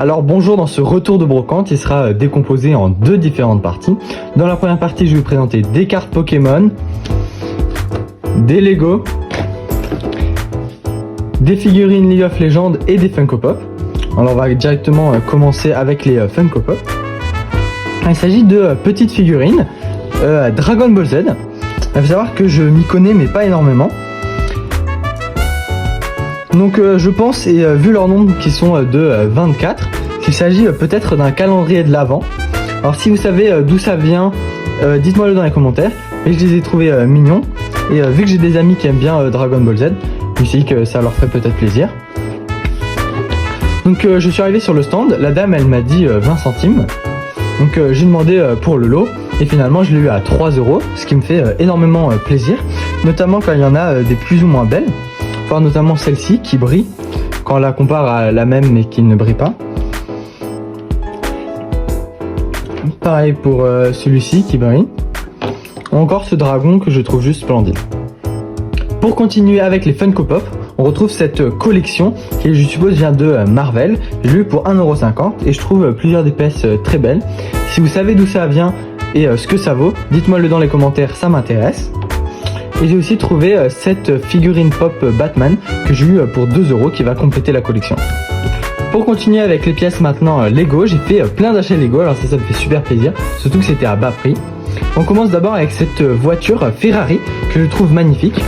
Alors bonjour, dans ce retour de brocante, il sera décomposé en deux différentes parties. Dans la première partie, je vais vous présenter des cartes Pokémon, des Lego, des figurines League of Legends et des Funko Pop. Alors on va directement commencer avec les Funko Pop. Il s'agit de petites figurines Dragon Ball Z. Il faut savoir que je m'y connais mais pas énormément. Donc je pense, et vu leur nombre qui sont de 24, qu'il s'agit peut-être d'un calendrier de l'Avent. Alors si vous savez d'où ça vient, dites-moi le dans les commentaires. Et je les ai trouvés mignons. Et vu que j'ai des amis qui aiment bien Dragon Ball Z, je me suis dit que ça leur ferait peut-être plaisir. Donc je suis arrivé sur le stand, la dame elle m'a dit 20 centimes. Donc j'ai demandé pour le lot et finalement je l'ai eu à 3 €, ce qui me fait énormément plaisir. Notamment quand il y en a des plus ou moins belles. Enfin, notamment celle-ci qui brille quand on la compare à la même mais qui ne brille pas. Pareil pour celui-ci qui brille. Encore ce dragon que je trouve juste splendide. Pour continuer avec les Funko Pop, on retrouve cette collection qui je suppose vient de Marvel. Je l'ai eu pour 1,50 € et je trouve plusieurs des pièces très belles. Si vous savez d'où ça vient et ce que ça vaut, dites-moi le dans les commentaires, ça m'intéresse. Et j'ai aussi trouvé cette figurine pop Batman que j'ai eu pour 2 € qui va compléter la collection. Pour continuer avec les pièces maintenant Lego, j'ai fait plein d'achats Lego, alors ça me fait super plaisir, surtout que c'était à bas prix. On commence d'abord avec cette voiture Ferrari que je trouve magnifique.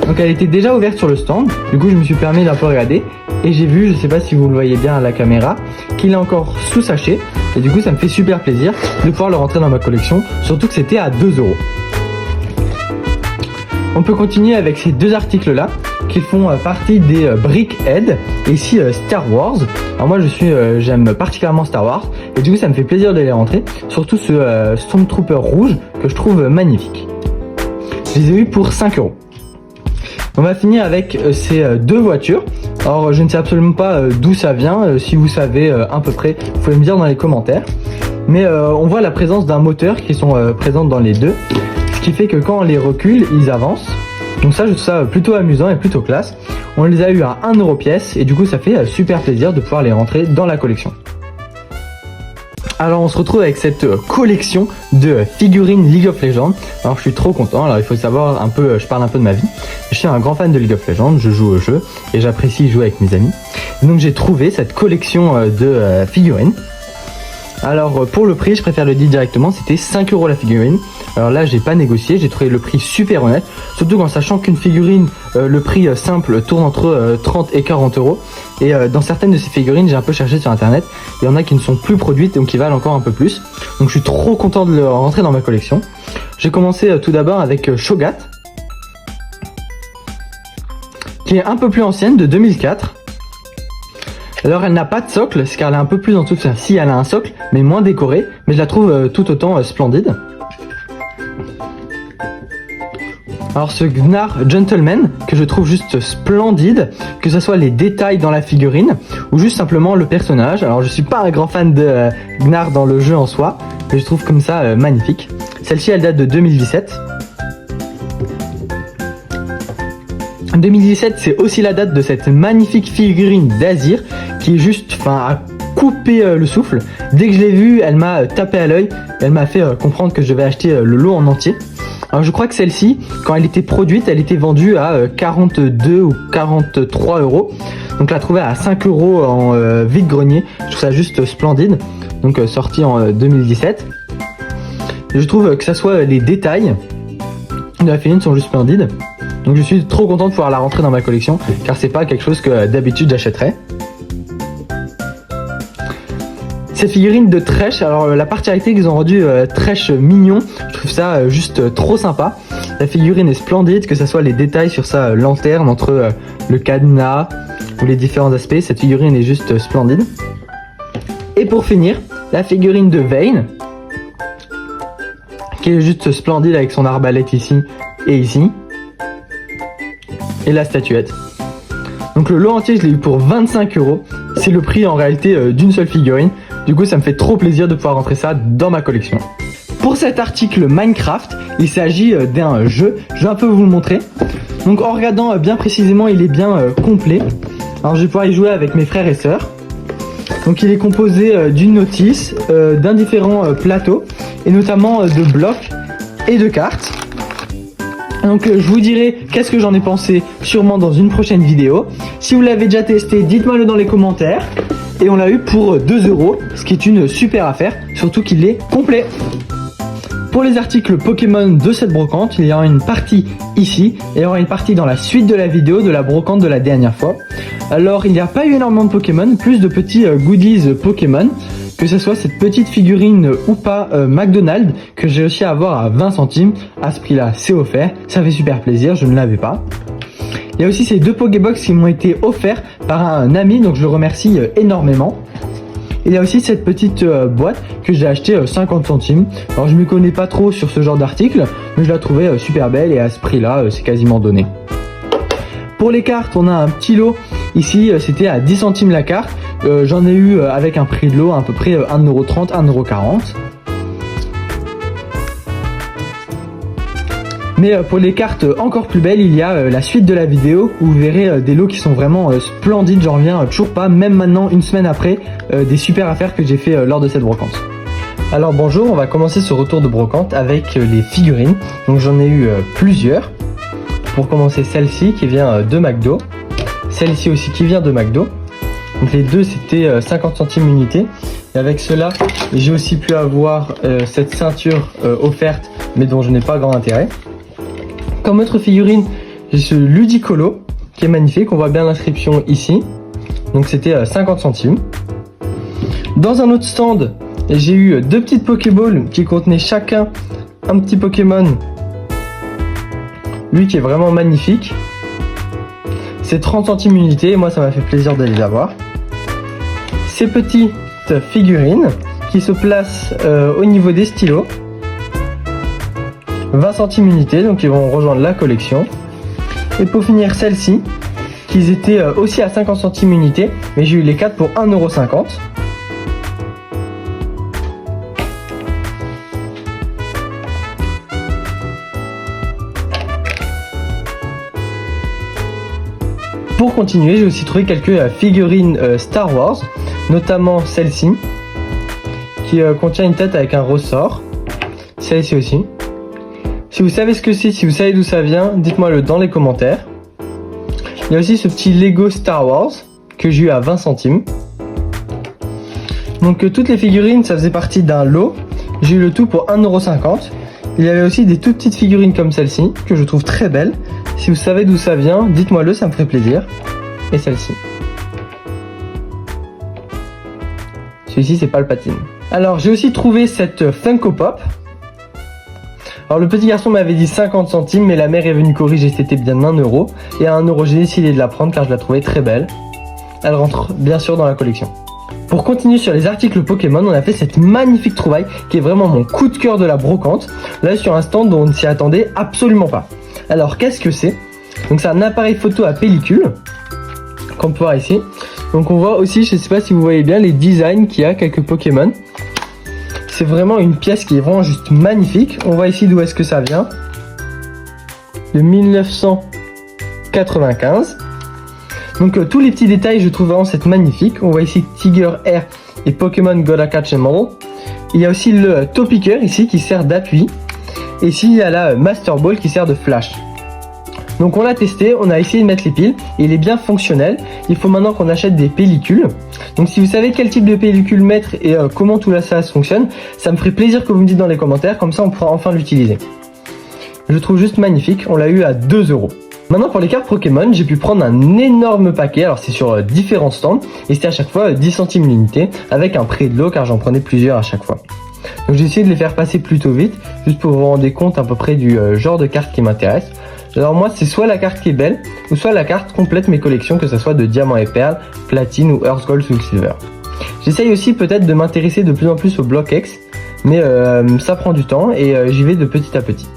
Donc elle était déjà ouverte sur le stand, du coup je me suis permis d'un peu regarder et j'ai vu, je sais pas si vous le voyez bien à la caméra, qu'il est encore sous sachet et du coup ça me fait super plaisir de pouvoir le rentrer dans ma collection, surtout que c'était à 2 €. On peut continuer avec ces deux articles là qui font partie des Brickhead et ici Star Wars. Alors moi j'aime particulièrement Star Wars et du coup ça me fait plaisir de les rentrer, surtout ce Stormtrooper rouge que je trouve magnifique. Je les ai eu pour 5 €. On va finir avec ces deux voitures. Alors je ne sais absolument pas d'où ça vient, si vous savez à peu près, vous pouvez me dire dans les commentaires. Mais on voit la présence d'un moteur qui sont présentes dans les deux. Ce qui fait que quand on les recule, ils avancent. Donc ça, je trouve ça plutôt amusant et plutôt classe. On les a eu à 1 € pièce et du coup ça fait super plaisir de pouvoir les rentrer dans la collection. Alors on se retrouve avec cette collection de figurines League of Legends. Alors je suis trop content, alors il faut savoir un peu, je parle un peu de ma vie. Je suis un grand fan de League of Legends, je joue au jeu et j'apprécie jouer avec mes amis. Donc j'ai trouvé cette collection de figurines. Alors pour le prix, je préfère le dire directement, c'était 5 € la figurine. Alors là j'ai pas négocié, j'ai trouvé le prix super honnête. Surtout en sachant qu'une figurine, le prix simple tourne entre 30 et 40 €. Et dans certaines de ces figurines, j'ai un peu cherché sur internet. Il y en a qui ne sont plus produites donc qui valent encore un peu plus. Donc je suis trop content de le rentrer dans ma collection. J'ai commencé tout d'abord avec Shogat, qui est un peu plus ancienne, de 2004. Alors elle n'a pas de socle, car elle est un peu plus en dessous. Enfin, si elle a un socle, mais moins décoré, mais je la trouve tout autant splendide. Alors ce Gnar Gentleman, que je trouve juste splendide, que ce soit les détails dans la figurine, ou juste simplement le personnage. Alors je suis pas un grand fan de Gnar dans le jeu en soi, mais je trouve comme ça magnifique. Celle-ci elle date de 2017. 2017, c'est aussi la date de cette magnifique figurine d'Azir qui est juste à couper le souffle. Dès que je l'ai vue, elle m'a tapé à l'œil, elle m'a fait comprendre que je vais acheter le lot en entier. Alors je crois que celle-ci, quand elle était produite, elle était vendue à 42 ou 43 €. Donc la trouver à 5 € en vide-grenier, je trouve ça juste splendide. Donc sortie en 2017. Je trouve que ça soit les détails de la figurine sont juste splendides. Donc je suis trop content de pouvoir la rentrer dans ma collection car c'est pas quelque chose que d'habitude j'achèterais. Ces figurines de Thresh, alors la particularité qu'ils ont rendu Thresh mignon, je trouve ça juste trop sympa. La figurine est splendide, que ce soit les détails sur sa lanterne entre le cadenas ou les différents aspects, cette figurine est juste splendide. Et pour finir, la figurine de Vayne, qui est juste splendide avec son arbalète ici et ici. Et la statuette. Donc le lot entier je l'ai eu pour 25 €. C'est le prix en réalité d'une seule figurine. Du coup ça me fait trop plaisir de pouvoir rentrer ça dans ma collection. Pour cet article Minecraft, il s'agit d'un jeu. Je vais un peu vous le montrer. Donc en regardant bien précisément, il est bien complet. Alors je vais pouvoir y jouer avec mes frères et sœurs. Donc il est composé d'une notice, d'un différent plateau et notamment de blocs et de cartes. Donc je vous dirai qu'est-ce que j'en ai pensé sûrement dans une prochaine vidéo. Si vous l'avez déjà testé, dites-moi le dans les commentaires. Et on l'a eu pour 2 €, ce qui est une super affaire, surtout qu'il est complet. Pour les articles Pokémon de cette brocante, il y aura une partie ici et il y aura une partie dans la suite de la vidéo de la brocante de la dernière fois. Alors il n'y a pas eu énormément de Pokémon, plus de petits goodies Pokémon, que ce soit cette petite figurine ou pas McDonald's que j'ai réussi à avoir à 20 centimes. À ce prix-là, c'est offert, ça fait super plaisir, je ne l'avais pas. Il y a aussi ces 2 Pokébox qui m'ont été offerts par un ami, donc je le remercie énormément. Il y a aussi cette petite boîte que j'ai acheté 50 centimes. Alors je ne m'y connais pas trop sur ce genre d'article, mais je la trouvais super belle et à ce prix-là, c'est quasiment donné. Pour les cartes, on a un petit lot. Ici, c'était à 10 centimes la carte. J'en ai eu avec un prix de lot à peu près 1,30 €, 1,40 €. Mais pour les cartes encore plus belles, il y a la suite de la vidéo où vous verrez des lots qui sont vraiment splendides. J'en reviens toujours pas, même maintenant, une semaine après, des super affaires que j'ai fait lors de cette brocante. Alors bonjour, on va commencer ce retour de brocante avec les figurines. Donc j'en ai eu plusieurs. Pour commencer, celle-ci qui vient de McDo. Celle-ci aussi qui vient de McDo. Donc les deux c'était 50 centimes unité. Et avec cela, j'ai aussi pu avoir cette ceinture offerte, mais dont je n'ai pas grand intérêt. Comme autre figurine, j'ai ce Ludicolo qui est magnifique. On voit bien l'inscription ici. Donc c'était 50 centimes. Dans un autre stand, j'ai eu 2 petites Pokéballs qui contenaient chacun un petit Pokémon. Lui qui est vraiment magnifique. C'est 30 centimes unité et moi ça m'a fait plaisir de les avoir. Ces petites figurines qui se placent au niveau des stylos. 20 centimes unité, donc ils vont rejoindre la collection. Et pour finir, celle-ci, qui étaient aussi à 50 centimes unité, mais j'ai eu les 4 pour 1,50 €. Pour continuer, j'ai aussi trouvé quelques figurines Star Wars, notamment celle-ci, qui contient une tête avec un ressort. Celle-ci aussi. Si vous savez ce que c'est, si vous savez d'où ça vient, dites-moi le dans les commentaires. Il y a aussi ce petit Lego Star Wars que j'ai eu à 20 centimes. Donc toutes les figurines, ça faisait partie d'un lot. J'ai eu le tout pour 1,50 €. Il y avait aussi des toutes petites figurines comme celle-ci, que je trouve très belle. Si vous savez d'où ça vient, dites-moi le, ça me ferait plaisir. Et celle-ci. Celui-ci, c'est Palpatine. Alors, j'ai aussi trouvé cette Funko Pop. Alors le petit garçon m'avait dit 50 centimes, mais la mère est venue corriger, c'était bien 1 €. Et à 1 €, j'ai décidé de la prendre car je la trouvais très belle. Elle rentre bien sûr dans la collection. Pour continuer sur les articles Pokémon, on a fait cette magnifique trouvaille qui est vraiment mon coup de cœur de la brocante. Là sur un stand dont on ne s'y attendait absolument pas. Alors qu'est-ce que c'est? Donc c'est un appareil photo à pellicule, qu'on peut voir ici. Donc on voit aussi, je ne sais pas si vous voyez bien les designs qu'il y a, quelques Pokémon. C'est vraiment une pièce qui est vraiment juste magnifique. On voit ici d'où est-ce que ça vient. De 1995. Donc tous les petits détails, je trouve vraiment cette magnifique. On voit ici Tiger Air et Pokémon Gotta Catch 'em All. Il y a aussi le Topicker ici qui sert d'appui. Et ici il y a la Master Ball qui sert de flash. Donc on l'a testé, on a essayé de mettre les piles et il est bien fonctionnel. Il faut maintenant qu'on achète des pellicules. Donc si vous savez quel type de pellicule mettre et comment tout ça fonctionne, ça me ferait plaisir que vous me dites dans les commentaires, comme ça on pourra enfin l'utiliser. Je le trouve juste magnifique, on l'a eu à 2 €. Maintenant pour les cartes Pokémon, j'ai pu prendre un énorme paquet, alors c'est sur différents stands, et c'était à chaque fois 10 centimes l'unité, avec un prix de lot car j'en prenais plusieurs à chaque fois. Donc j'ai essayé de les faire passer plutôt vite, juste pour vous rendre compte à peu près du genre de carte qui m'intéresse. Alors moi c'est soit la carte qui est belle, ou soit la carte complète mes collections, que ce soit de diamant et perles, platine ou Earth Gold, Soul Silver. J'essaye aussi peut-être de m'intéresser de plus en plus au Block X, mais ça prend du temps et j'y vais de petit à petit.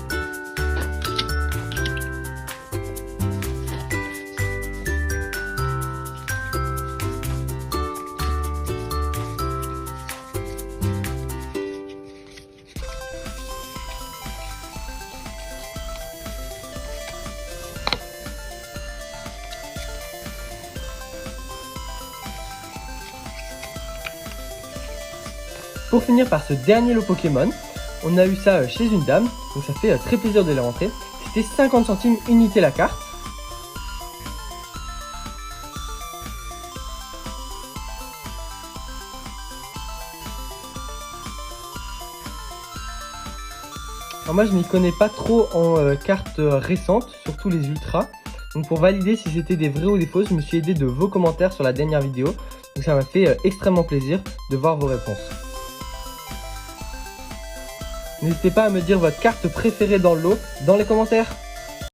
Pour finir par ce dernier lot Pokémon, on a eu ça chez une dame, donc ça fait très plaisir de les rentrer. C'était 50 centimes unité la carte. Alors moi je m'y connais pas trop en cartes récentes, surtout les ultras. Donc pour valider si c'était des vrais ou des fausses, je me suis aidé de vos commentaires sur la dernière vidéo. Donc ça m'a fait extrêmement plaisir de voir vos réponses. N'hésitez pas à me dire votre carte préférée dans le lot dans les commentaires.